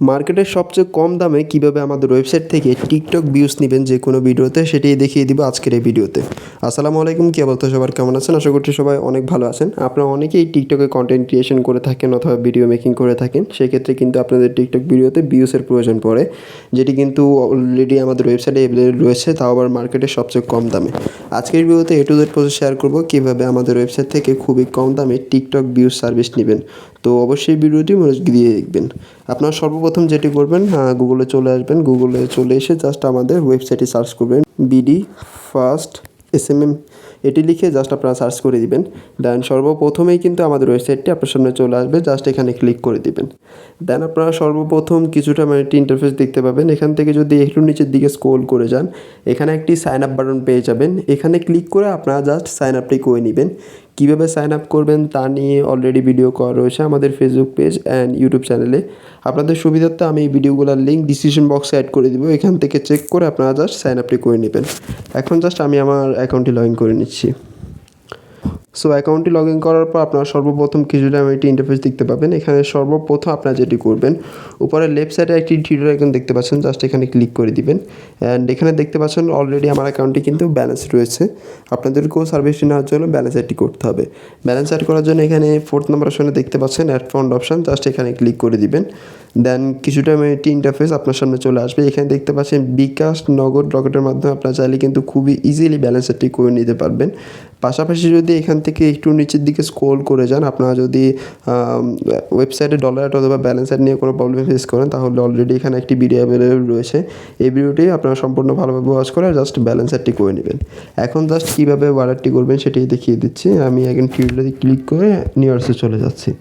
মার্কেটের সবচেয়ে কম দামে কীভাবে আমাদের ওয়েবসাইট থেকে টিকটক ভিউজ নেবেন যে কোনো ভিডিওতে সেটাই দেখিয়ে দিব আজকের এই ভিডিওতে। আসসালামু আলাইকুম, কী অবস্থা সবার, কেমন আছেন? আশা করছি সবাই অনেক ভালো আছেন। আপনারা অনেকেই টিকটকে কন্টেন্ট ক্রিয়েশন করে থাকেন অথবা ভিডিও মেকিং করে থাকেন, সেক্ষেত্রে কিন্তু আপনাদের টিকটক ভিডিওতে ভিউসের প্রয়োজন পড়ে, যেটি কিন্তু অলরেডি আমাদের ওয়েবসাইটে অ্যাভেলেবল রয়েছে, তাও আবার মার্কেটের সবচেয়ে কম দামে। আজকের ভিডিওতে A to Z process share করব কীভাবে আমাদের ওয়েবসাইট থেকে খুবই কম দামে টিকটক ভিউজ সার্ভিস নেবেন। তো অবশ্যই ভিডিওটি মনোযোগ দিয়ে দেখবেন। আপনারা সর্বপ্রথম যেটি করবেন, গুগলে চলে আসবেন। গুগলে চলে এসে জাস্ট আমাদের ওয়েবসাইটে সার্চ করবেন বিডি ফার্স্ট SMM, এটি লিখে জাস্ট আপনারা সার্চ করে দিবেন। দেন সর্বপ্রথমেই কিন্তু আমাদের ওয়েবসাইটটি আপনার সামনে চলে আসবে, জাস্ট এখানে ক্লিক করে দিবেন। দেন আপনারা সর্বপ্রথম কিছুটা একটি ইন্টারফেস দেখতে পাবেন। এখান থেকে যদি একটু নিচের দিকে স্ক্রল করে যান, এখানে একটি সাইন আপ বাটন পেয়ে যাবেন। এখানে ক্লিক করে আপনারা জাস্ট সাইন আপটি করে নেবেন। কীভাবে সাইন আপ করবেন তা নিয়ে অলরেডি ভিডিও করা রয়েছে আমাদের ফেসবুক পেজ অ্যান্ড ইউটিউব চ্যানেলে। আপনাদের সুবিধার্থে আমি এই ভিডিওগুলোর লিঙ্ক ডিসক্রিপশন বক্সে অ্যাড করে দিব, এখান থেকে চেক করে আপনারা জাস্ট সাইন আপটি করে নেবেন। এখন জাস্ট আমি আমার অ্যাকাউন্টটি লগ ইন করে নিচ্ছি। সো অ্যাকাউন্টটি লগ ইন করার পর আপনারা সর্বপ্রথম কিছুটা একটি ইন্টারফেস দেখতে পাবেন। এখানে সর্বপ্রথম আপনারা যেটি করবেন, উপরে লেফট সাইডে একটি থ্রি আইকন দেখতে পাচ্ছেন, জাস্ট এখানে ক্লিক করে দিবেন। অ্যান্ড এখানে দেখতে পাচ্ছেন অলরেডি আমার অ্যাকাউন্টে কিন্তু ব্যালেন্স রয়েছে। আপনাদেরকেও সার্ভিসটি নেওয়ার জন্য ব্যালেন্স অ্যাডটি করতে হবে। ব্যালেন্স অ্যাড করার জন্য এখানে 4th নাম্বার অপশনে দেখতে পাচ্ছেন অ্যাড ফান্ড অপশন, জাস্ট এখানে ক্লিক করে দিবেন। দেন কিছুটা একটি ইন্টারফেস আপনার সামনে চলে আসবে। এখানে দেখতে পাচ্ছেন বিকাশ, নগদ, রকেটের মাধ্যমে আপনারা চাইলে কিন্তু খুবই ইজিলি ব্যালেন্স অ্যাডটি করে নিতে পারবেন। পাশাপাশি যদি এখান থেকে একটু নিচের দিকে স্ক্রল করে যান, আপনারা যদি ওয়েবসাইটে ডলার অ্যাড অথবা ব্যালেন্স অ্যাড নিয়ে কোনো প্রবলেম ফেস করেন, তাহলে অলরেডি এখানে একটি ভিডিও অ্যাভেলেবল রয়েছে। এই ভিডিওটি আপনারা সম্পূর্ণ ভালোভাবে ওয়াচ করে জাস্ট ব্যালেন্স অ্যাডটি করে নেবেন। এখন জাস্ট কীভাবে অর্ডারটি করবেন সেটাই দেখিয়ে দিচ্ছি। আমি এখন টিউটোরিয়ালে ক্লিক করে নিয়ারেস্টে চলে যাচ্ছি।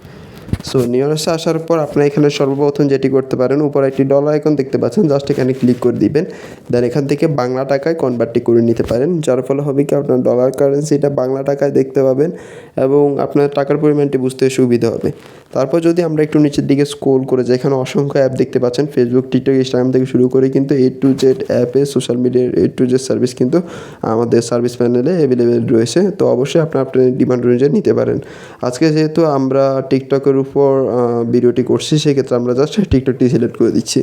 সো নিয়ারেস্টে আসার পর আপনারা এখানে সর্বপ্রথম যেটি করতে পারেন, উপরে একটি ডলার আইকন দেখতে পাচ্ছেন, জাস্ট এখানে ক্লিক করে দিবেন। দেন এখান থেকে বাংলা টাকায় কনভার্টটি করে নিতে পারেন, যার ফলে হবে কি আপনার ডলার কারেন্সিটা বাংলা টাকায় দেখতে পাবেন এবং আপনার টাকার পরিমাণটি বুঝতে সুবিধা হবে। তারপর যদি আমরা একটু নিচের দিকে স্ক্রল করে যাই, এখানে অসংখ্য অ্যাপ দেখতে পাচ্ছেন, ফেসবুক, টিকটক, ইনস্টাগ্রাম থেকে শুরু করে কিন্তু A to Z অ্যাপে সোশ্যাল মিডিয়ার A to Z সার্ভিস কিন্তু আমাদের সার্ভিস প্যানেলে অ্যাভেলেবেল রয়েছে। তো অবশ্যই আপনার ডিমান্ড অনুযায়ী নিতে পারেন। আজকে যেহেতু আমরা টিকটকের উপর ভিডিওটি করছি, সেক্ষেত্রে আমরা জাস্ট টিকটকটি সিলেক্ট করে দিচ্ছি।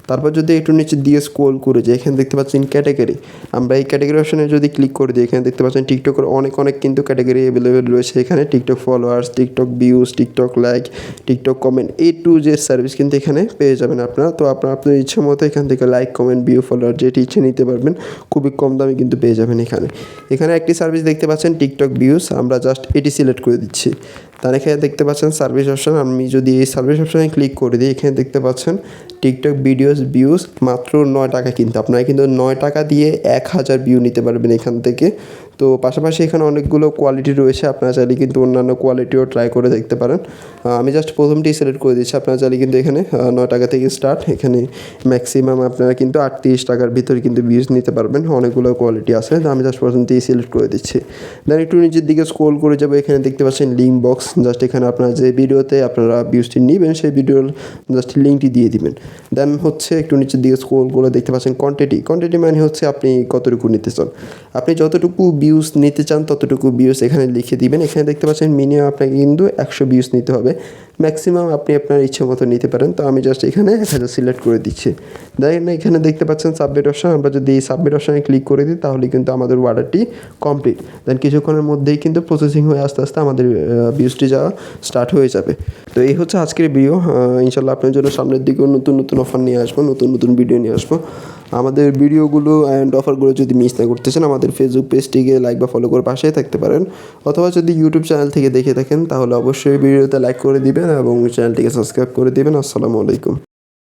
তারপর যদি একটু নিচের দিকে স্ক্রল করে যাই, এখানে দেখতে পাচ্ছেন ক্যাটাগরি। আমরা এই ক্যাটাগরি অপশনে যদি ক্লিক করে দিই, এখানে দেখতে পাচ্ছেন টিকটকের অনেক কিন্তু ক্যাটাগরি অ্যাভেলেবেল রয়েছে। এখানে TikTok followers, TikTok views, TikTok like, TikTok comment, A to Z service কিন্তু এখানে পেয়ে যাবেন আপনারা। তো আপনার ইচ্ছা মতো এখান থেকে লাইক, কমেন্ট, ভিউ, ফলোয়ার যেটি ইচ্ছে নিতে পারবেন, খুবই কম দামে কিন্তু পেয়ে যাবেন এখানে একটি সার্ভিস দেখতে পাচ্ছেন টিকটক ভিউজ, আমরা জাস্ট এটি সিলেক্ট করে দিচ্ছি। তার এখানে দেখতে পাচ্ছেন সার্ভিস অপশন, আমি যদি এই সার্ভিস অপশনে ক্লিক করে দিই, এখানে দেখতে পাচ্ছেন টিকটক ভিডিওস ভিউজ মাত্র 9 টাকা, কিন্তু আপনারা কিন্তু 9 টাকা দিয়ে 1000 ভিউ নিতে পারবেন এখান থেকে। তো পাশাপাশি এখানে অনেকগুলো কোয়ালিটি রয়েছে, আপনারা চাইলে কিন্তু অন্যান্য কোয়ালিটিও ট্রাই করে দেখতে পারেন। আমি জাস্ট প্রথমটি সিলেক্ট করে দিচ্ছি। আপনারা চাইলে কিন্তু এখানে 9 টাকা থেকে স্টার্ট, এখানে ম্যাক্সিমাম আপনারা কিন্তু 38 টাকার ভিতরে কিন্তু ভিউজ নিতে পারবেন, অনেকগুলো কোয়ালিটি আছে। তো আমি জাস্ট প্রথমটি সিলেক্ট করে দিচ্ছি। দেন একটু নিচের দিকে স্ক্রল করে যাবো, এখানে দেখতে পাচ্ছেন লিঙ্ক বক্স, জাস্ট এখানে আপনারা যে ভিডিওতে আপনারা ভিউজটি নেবেন সেই ভিডিওর জাস্ট লিঙ্কটি দিয়ে দিবেন। দেন হচ্ছে একটু নিচের দিকে স্ক্রল করে দেখতে পাচ্ছেন কোয়ান্টিটি মানে হচ্ছে আপনি কতটুকু নিতে চান। আপনি যতটুকু ভিউজ নিতে চান ততটুকু ভিউজ এখানে লিখে দিবেন। এখানে দেখতে পাচ্ছেন মিনিমাম আপনাকে কিন্তু 100 ভিউজ নিতে হবে, ম্যাক্সিমাম আপনি আপনার ইচ্ছে মতো নিতে পারেন। তো আমি জাস্ট এখানে 1000 সিলেক্ট করে দিচ্ছি। দেখেন এখানে দেখতে পাচ্ছেন সাবমিট অপশন, আমরা যদি এই সাবমিট অপশনে ক্লিক করে দিই তাহলে কিন্তু আমাদের অর্ডারটি কমপ্লিট। দেন কিছুক্ষণের মধ্যেই কিন্তু প্রসেসিং হয়ে আস্তে আস্তে আমাদের ভিউজটি যাওয়া স্টার্ট হয়ে যাবে। তো এই হচ্ছে আজকের ভিডিও। ইনশাল্লাহ আপনার জন্য সামনের দিকেও নতুন অফার নিয়ে আসবো, নতুন ভিডিও নিয়ে আসবো। আমাদের ভিডিওগুলো অ্যান্ড অফারগুলো যদি মিস না করতে চান, আমাদের ফেসবুক পেজটিকে লাইক বা ফলো করে পাশেই থাকতে পারেন, অথবা যদি ইউটিউব চ্যানেল থেকে দেখে থাকেন তাহলে অবশ্যই ভিডিওতে লাইক করে দিবেন এবং চ্যানেলটিকে সাবস্ক্রাইব করে দিবেন। আসসালামু আলাইকুম।